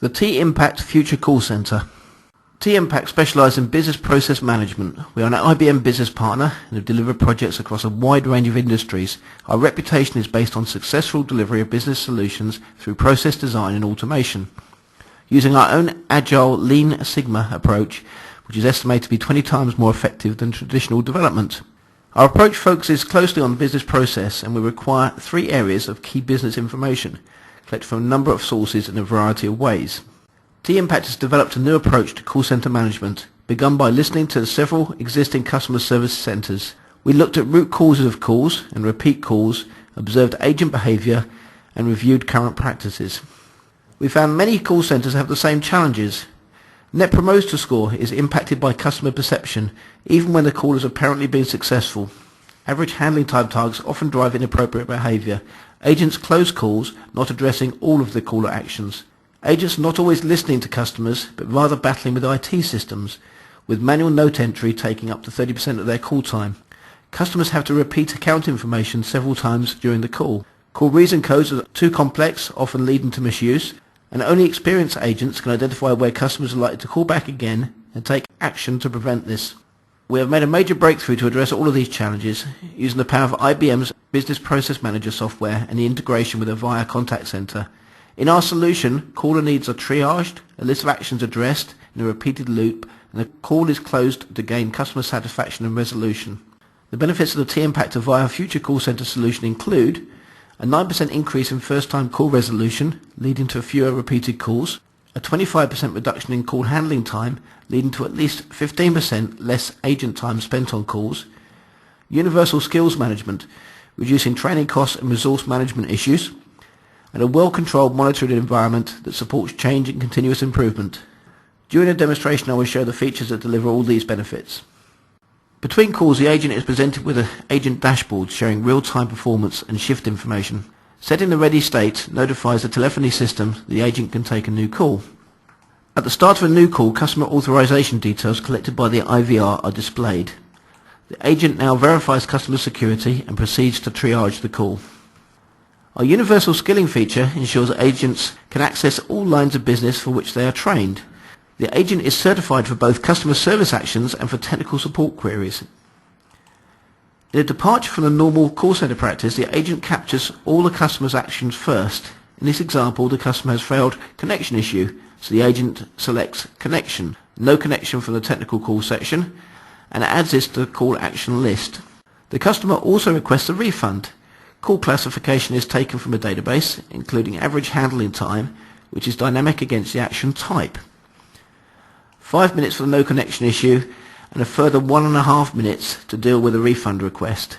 The T-Impact Future Call Center. T-Impact specialises in business process management. We are an IBM business partner and have delivered projects across a wide range of industries. Our reputation is based on successful delivery of business solutions through process design and automation. Using our own agile Lean Sigma approach, which is estimated to be 20 times more effective than traditional development. Our approach focuses closely on business process, and we require 3 areas of key business information, collected from a number of sources in a variety of ways. T-Impact has developed a new approach to call center management, begun by listening to several existing customer service centers. We looked at root causes of calls and repeat calls, observed agent behavior, and reviewed current practices. We found many call centers have the same challenges. Net Promoter Score is impacted by customer perception, even when the call has apparently been successful. Average handling time targets often drive inappropriate behavior. Agents close calls, not addressing all of the caller actions. Agents are not always listening to customers, but rather battling with IT systems, with manual note entry taking up to 30% of their call time. Customers have to repeat account information several times during the call. Call reason codes are too complex, often leading to misuse, and only experienced agents can identify where customers are likely to call back again and take action to prevent this. We have made a major breakthrough to address all of these challenges using the power of IBM's Business Process Manager software and the integration with a VIA contact center. In our solution, caller needs are triaged, a list of actions addressed in a repeated loop, and the call is closed to gain customer satisfaction and resolution. The benefits of the T-Impact VIA Future Call Center solution include a 9% increase in first-time call resolution, leading to fewer repeated calls, a 25% reduction in call handling time, leading to at least 15% less agent time spent on calls, universal skills management, reducing training costs and resource management issues, and a well-controlled monitored environment that supports change and continuous improvement. During the demonstration, I will show the features that deliver all these benefits. Between calls, the agent is presented with an agent dashboard showing real-time performance and shift information. Set in the ready state notifies the telephony system the agent can take a new call. At the start of a new call, customer authorization details collected by the IVR are displayed. The agent now verifies customer security and proceeds to triage the call. Our universal skilling feature ensures that agents can access all lines of business for which they are trained. The agent is certified for both customer service actions and for technical support queries. In a departure from the normal call center practice, the agent captures all the customer's actions first. In this example, the customer has failed connection issue, so the agent selects connection, no connection from the technical call section, and adds this to the call action list. The customer also requests a refund. Call classification is taken from a database, including average handling time, which is dynamic against the action type. 5 minutes for the no connection issue, and a further 1.5 minutes to deal with a refund request.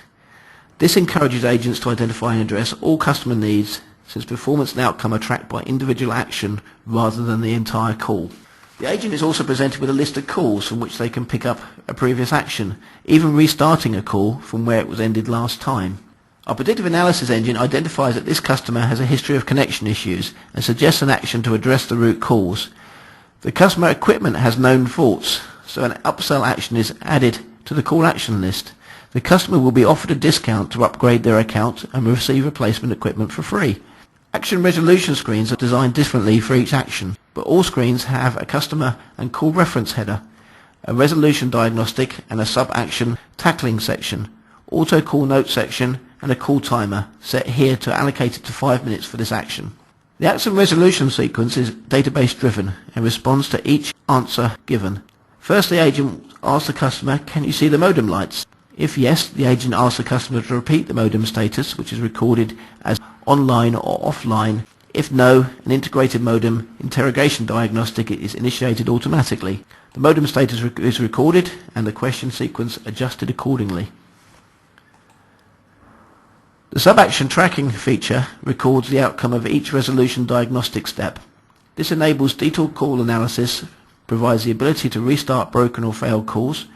This encourages agents to identify and address all customer needs, since performance and outcome are tracked by individual action rather than the entire call. The agent is also presented with a list of calls from which they can pick up a previous action, even restarting a call from where it was ended last time. Our predictive analysis engine identifies that this customer has a history of connection issues and suggests an action to address the root cause. The customer equipment has known faults, so an upsell action is added to the call action list. The customer will be offered a discount to upgrade their account and receive replacement equipment for free. Action resolution screens are designed differently for each action, but all screens have a customer and call reference header, a resolution diagnostic and a sub-action tackling section, auto call note section, and a call timer set here to allocate it to 5 minutes for this action. The action resolution sequence is database driven and responds to each answer given. First, the agent asks the customer, "Can you see the modem lights?" If yes, the agent asks the customer to repeat the modem status, which is recorded as online or offline. If no, an integrated modem interrogation diagnostic is initiated automatically. The modem status is recorded and the question sequence adjusted accordingly. The sub-action tracking feature records the outcome of each resolution diagnostic step. This enables detailed call analysis, provides the ability to restart broken or failed calls,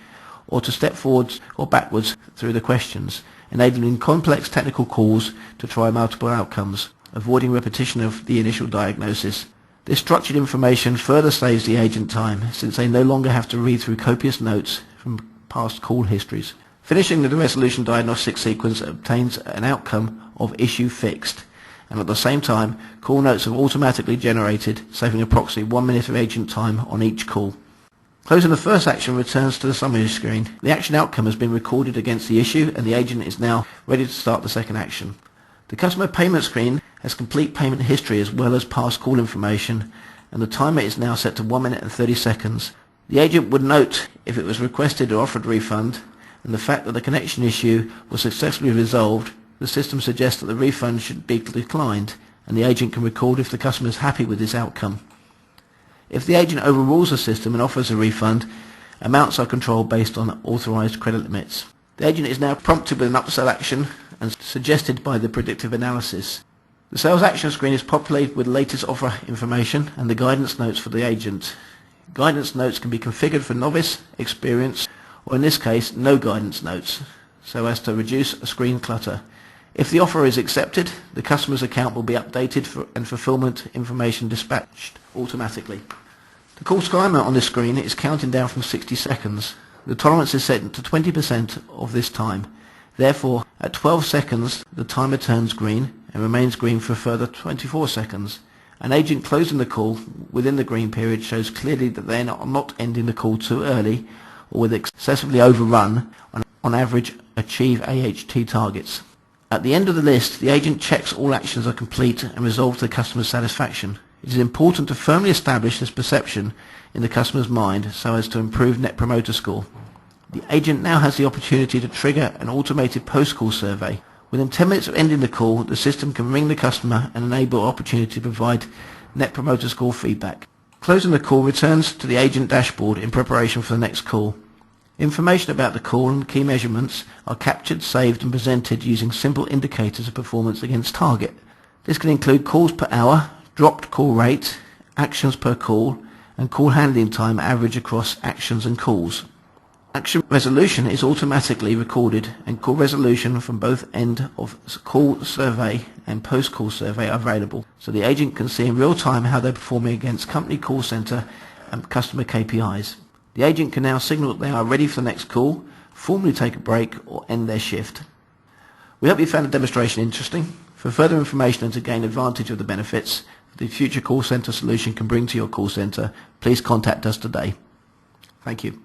or to step forwards or backwards through the questions, enabling complex technical calls to try multiple outcomes, avoiding repetition of the initial diagnosis. This structured information further saves the agent time, since they no longer have to read through copious notes from past call histories. Finishing the resolution diagnostic sequence obtains an outcome of issue fixed, and at the same time, call notes are automatically generated, saving approximately 1 minute of agent time on each call. Closing the first action returns to the summary screen. The action outcome has been recorded against the issue and the agent is now ready to start the second action. The customer payment screen has complete payment history as well as past call information, and the timer is now set to 1 minute and 30 seconds. The agent would note if it was requested or offered refund, and the fact that the connection issue was successfully resolved. The system suggests that the refund should be declined, and the agent can record if the customer is happy with this outcome. If the agent overrules the system and offers a refund, amounts are controlled based on authorized credit limits. The agent is now prompted with an upsell action and suggested by the predictive analysis. The sales action screen is populated with the latest offer information and the guidance notes for the agent. Guidance notes can be configured for novice, experienced, or in this case, no guidance notes, so as to reduce screen clutter. If the offer is accepted, the customer's account will be updated and fulfillment information dispatched automatically. The call timer on this screen is counting down from 60 seconds. The tolerance is set to 20% of this time. Therefore, at 12 seconds, the timer turns green and remains green for a further 24 seconds. An agent closing the call within the green period shows clearly that they are not ending the call too early or with excessively overrun, on average achieve AHT targets. At the end of the list, the agent checks all actions are complete and resolve to the customer's satisfaction. It is important to firmly establish this perception in the customer's mind so as to improve Net Promoter Score. The agent now has the opportunity to trigger an automated post-call survey. Within 10 minutes of ending the call, the system can ring the customer and enable opportunity to provide Net Promoter Score feedback. Closing the call returns to the agent dashboard in preparation for the next call. Information about the call and key measurements are captured, saved and presented using simple indicators of performance against target. This can include calls per hour, dropped call rate, actions per call, and call handling time average across actions and calls. Action resolution is automatically recorded, and call resolution from both end of call survey and post-call survey are available, so the agent can see in real time how they're performing against company call center and customer KPIs. The agent can now signal that they are ready for the next call, formally take a break or end their shift. We hope you found the demonstration interesting. For further information and to gain advantage of the benefits the future call center solution can bring to your call center, please contact us today. Thank you.